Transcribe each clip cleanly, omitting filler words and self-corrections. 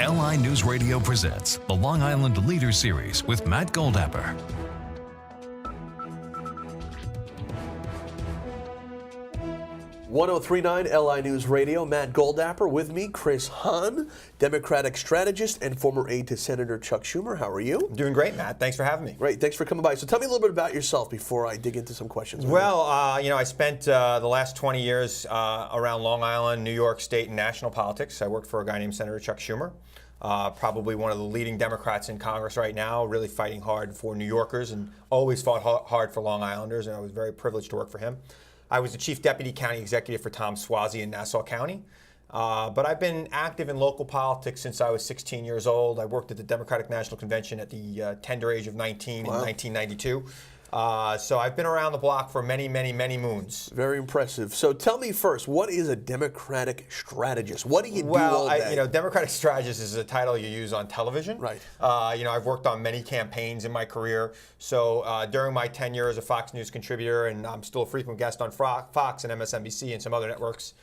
LI News Radio presents the Long Island Leader Series with Matt Goldapper. .1039 LI News Radio, Matt Goldapper with me, Chris Hahn, Democratic strategist and former aide to Senator Chuck Schumer. How are you? Doing great, Matt. Thanks for having me. Great. Thanks for coming by. So tell me a little bit about yourself before I dig into some questions. Well, I spent the last 20 years around Long Island, New York State, and national politics. I worked for a guy named Senator Chuck Schumer, probably one of the leading Democrats in Congress right now, really fighting hard for New Yorkers and always fought hard for Long Islanders, and I was very privileged to work for him. I was the Chief Deputy County Executive for Tom Swazi in Nassau County. But I've been active in local politics since I was 16 years old. I worked at the Democratic National Convention at the tender age of 19 in 1992. So I've been around the block for many, many, many moons. Very impressive. So tell me first, what is a Democratic strategist? What do you do all day? Democratic strategist is a title you use on television. Right. I've worked on many campaigns in my career. So during my tenure as a Fox News contributor, and I'm still a frequent guest on Fox and MSNBC and some other networks,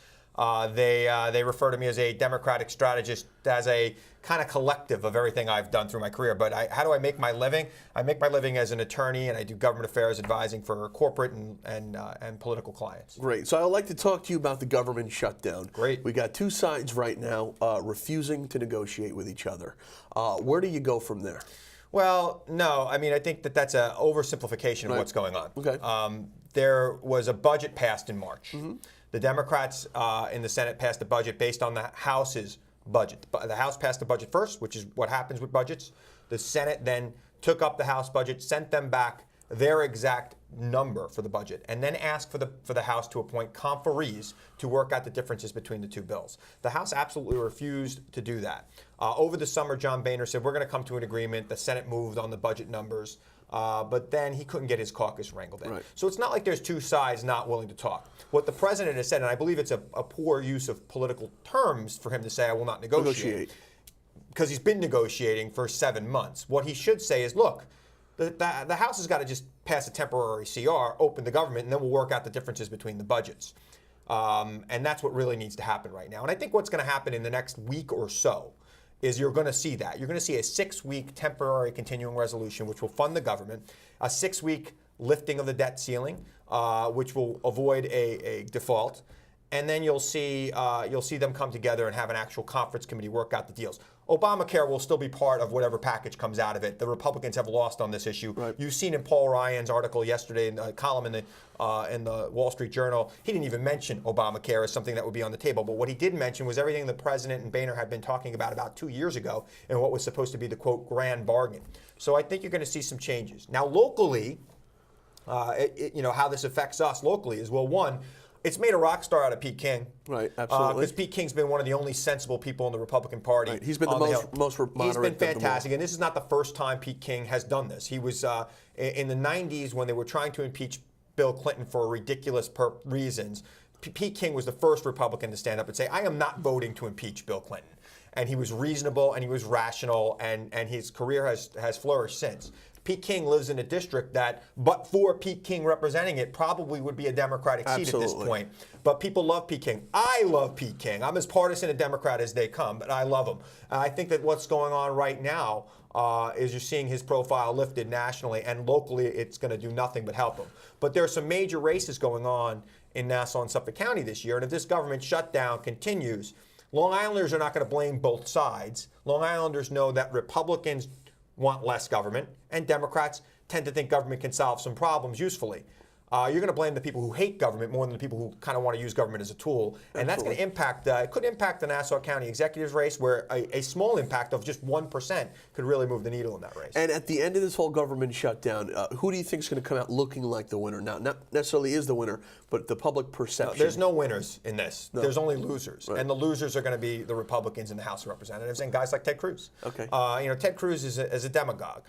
they refer to me as a Democratic strategist, as a kind of collective of everything I've done through my career. But how do I make my living? I make my living as an attorney, and I do government affairs advising for corporate and political clients. Great. So I'd like to talk to you about the government shutdown. Great. We got two sides right now refusing to negotiate with each other. Where do you go from there? Well, no. I think that's an oversimplification of what's going on. Okay. There was a budget passed in March. Mm-hmm. The Democrats in the Senate passed a budget based on the House's budget. The House passed the budget first, which is what happens with budgets. The Senate then took up the House budget, sent them back their exact number for the budget, and then asked for the House to appoint conferees to work out the differences between the two bills. The House absolutely refused to do that. Over the summer, John Boehner said, we're going to come to an agreement. The Senate moved on the budget numbers. But then he couldn't get his caucus wrangled in. Right. So it's not like there's two sides not willing to talk. What the president has said, and I believe it's a poor use of political terms for him to say, I will not negotiate. Because he's been negotiating for 7 months. What he should say is, look, the House has got to just pass a temporary CR, open the government, and then we'll work out the differences between the budgets. And that's what really needs to happen right now. And I think what's going to happen in the next week or so is you're going to see that. You're going to see a 6-week temporary continuing resolution, which will fund the government, a 6-week lifting of the debt ceiling, which will avoid a default, and then you'll see them come together and have an actual conference committee work out the deals. Obamacare will still be part of whatever package comes out of it. The Republicans have lost on this issue. Right. You've seen in Paul Ryan's article yesterday in the column in the Wall Street Journal, he didn't even mention Obamacare as something that would be on the table. But what he did mention was everything the president and Boehner had been talking about 2 years ago and what was supposed to be the, quote, grand bargain. So I think you're going to see some changes. Now, locally, how this affects us locally is, well, one, it's made a rock star out of Pete King. Right, absolutely. Because Pete King's been one of the only sensible people in the Republican Party. Right. He's been the most moderate. He's been fantastic, and this is not the first time Pete King has done this. He was in the 90s when they were trying to impeach Bill Clinton for ridiculous reasons. Pete King was the first Republican to stand up and say, I am not voting to impeach Bill Clinton. And he was reasonable and he was rational, and his career has flourished since. Pete King lives in a district that, but for Pete King representing it, probably would be a Democratic seat at this point. But people love Pete King. I love Pete King. I'm as partisan a Democrat as they come, but I love him. And I think that what's going on right now is you're seeing his profile lifted nationally, and locally it's going to do nothing but help him. But there are some major races going on in Nassau and Suffolk County this year, and if this government shutdown continues, Long Islanders are not going to blame both sides. Long Islanders know that Republicans want less government, and Democrats tend to think government can solve some problems usefully. You're going to blame the people who hate government more than the people who kind of want to use government as a tool. And that's going to impact, it could impact the Nassau County executives race, where a small impact of just 1% could really move the needle in that race. And at the end of this whole government shutdown, who do you think is going to come out looking like the winner? Now, not necessarily is the winner, but the public perception. No, there's no winners in this. No. There's only losers. Right. And the losers are going to be the Republicans in the House of Representatives and guys like Ted Cruz. Okay. Ted Cruz is a demagogue.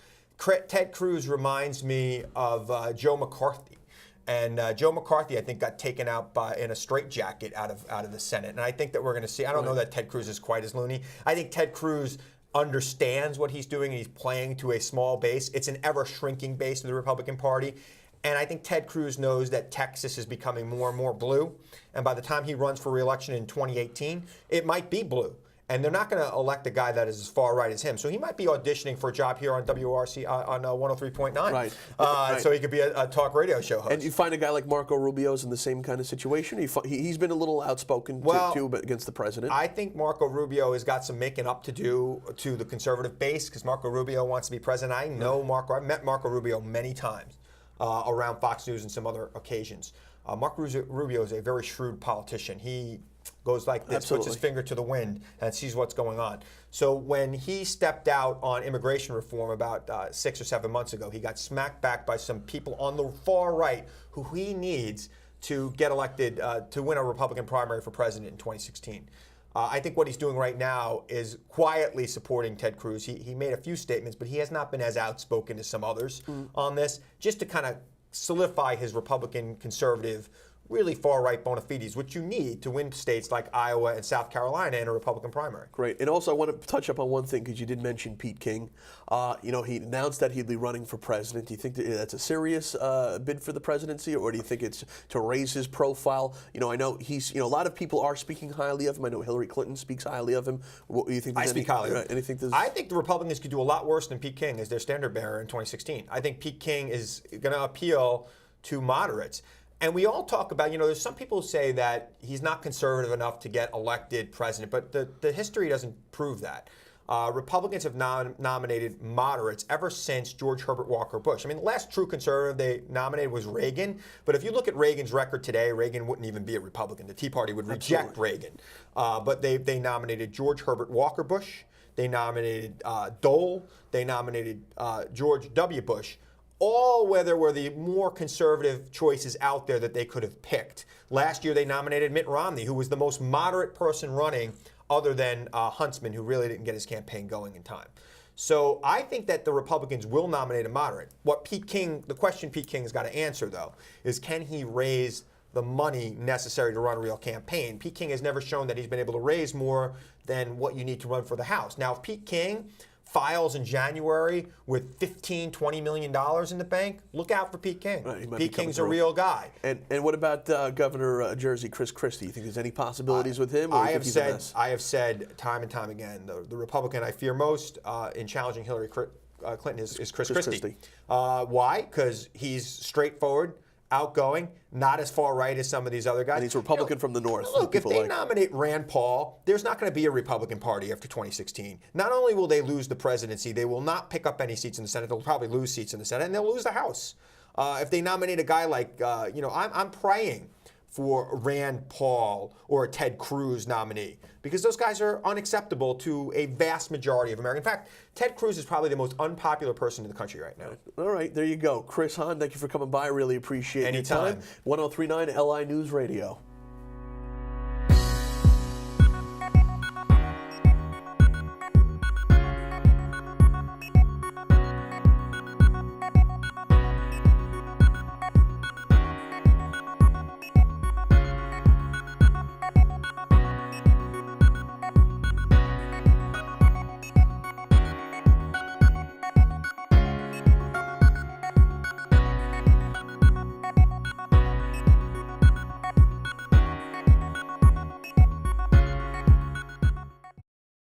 Ted Cruz reminds me of Joe McCarthy. And Joe McCarthy, I think, got taken out in a straitjacket out of the Senate. And I think that we're going to see, I don't know that Ted Cruz is quite as loony. I think Ted Cruz understands what he's doing, and he's playing to a small base. It's an ever-shrinking base of the Republican Party. And I think Ted Cruz knows that Texas is becoming more and more blue. And by the time he runs for re-election in 2018, it might be blue. and they're not going to elect a guy that is as far right as him. So he might be auditioning for a job here on WRC on 103.9. Right. So he could be a talk radio show host. And you find a guy like Marco Rubio's in the same kind of situation? He's been a little outspoken too against the president. I think Marco Rubio has got some making up to do to the conservative base because Marco Rubio wants to be president. I know Marco. I've met Marco Rubio many times around Fox News and some other occasions. Marco Rubio is a very shrewd politician. He goes like this, puts his finger to the wind and sees what's going on. So when he stepped out on immigration reform about 6 or 7 months ago, he got smacked back by some people on the far right who he needs to get elected to win a Republican primary for president in 2016. I think what he's doing right now is quietly supporting Ted Cruz. He made a few statements, but he has not been as outspoken as some others on this, just to kind of solidify his Republican conservative, really far-right bona fides, which you need to win states like Iowa and South Carolina in a Republican primary. Great. And also I want to touch up on one thing because you did mention Pete King. He announced that he'd be running for president. Do you think that's a serious bid for the presidency, or do you think it's to raise his profile? I know he's, a lot of people are speaking highly of him. I know Hillary Clinton speaks highly of him. What do you think? I speak highly of him. I think the Republicans could do a lot worse than Pete King as their standard bearer in 2016. I think Pete King is going to appeal to moderates. And we all talk about, there's some people who say that he's not conservative enough to get elected president, but the history doesn't prove that. Republicans have nominated moderates ever since George Herbert Walker Bush. I mean, the last true conservative they nominated was Reagan, but if you look at Reagan's record today, Reagan wouldn't even be a Republican. The Tea Party would reject Reagan. But they nominated George Herbert Walker Bush, they nominated Dole, they nominated George W. Bush. All where there were the more conservative choices out there that they could have picked. Last year they nominated Mitt Romney, who was the most moderate person running other than Huntsman, who really didn't get his campaign going in time. So I think that the Republicans will nominate a moderate. The question Pete King's got to answer, though, is can he raise the money necessary to run a real campaign? Pete King has never shown that he's been able to raise more than what you need to run for the House. Now, if Pete King files in January with $15-20 million in the bank, look out for Pete King. Right, Pete King's a real guy. And what about Governor of Jersey, Chris Christie? You think there's any possibilities with him? Or I have said time and time again, the Republican I fear most in challenging Hillary Clinton is Chris Christie. Why? Because he's straightforward, outgoing, not as far right as some of these other guys. And he's a Republican from the north. Look, if they nominate Rand Paul, there's not going to be a Republican Party after 2016. Not only will they lose the presidency, they will not pick up any seats in the Senate. They'll probably lose seats in the Senate, and they'll lose the House. If they nominate a guy like, I'm praying for Rand Paul or a Ted Cruz nominee, because those guys are unacceptable to a vast majority of Americans. In fact, Ted Cruz is probably the most unpopular person in the country right now. All right, there you go. Chris Hahn, thank you for coming by. I really appreciate your time. 103.9 LI News Radio.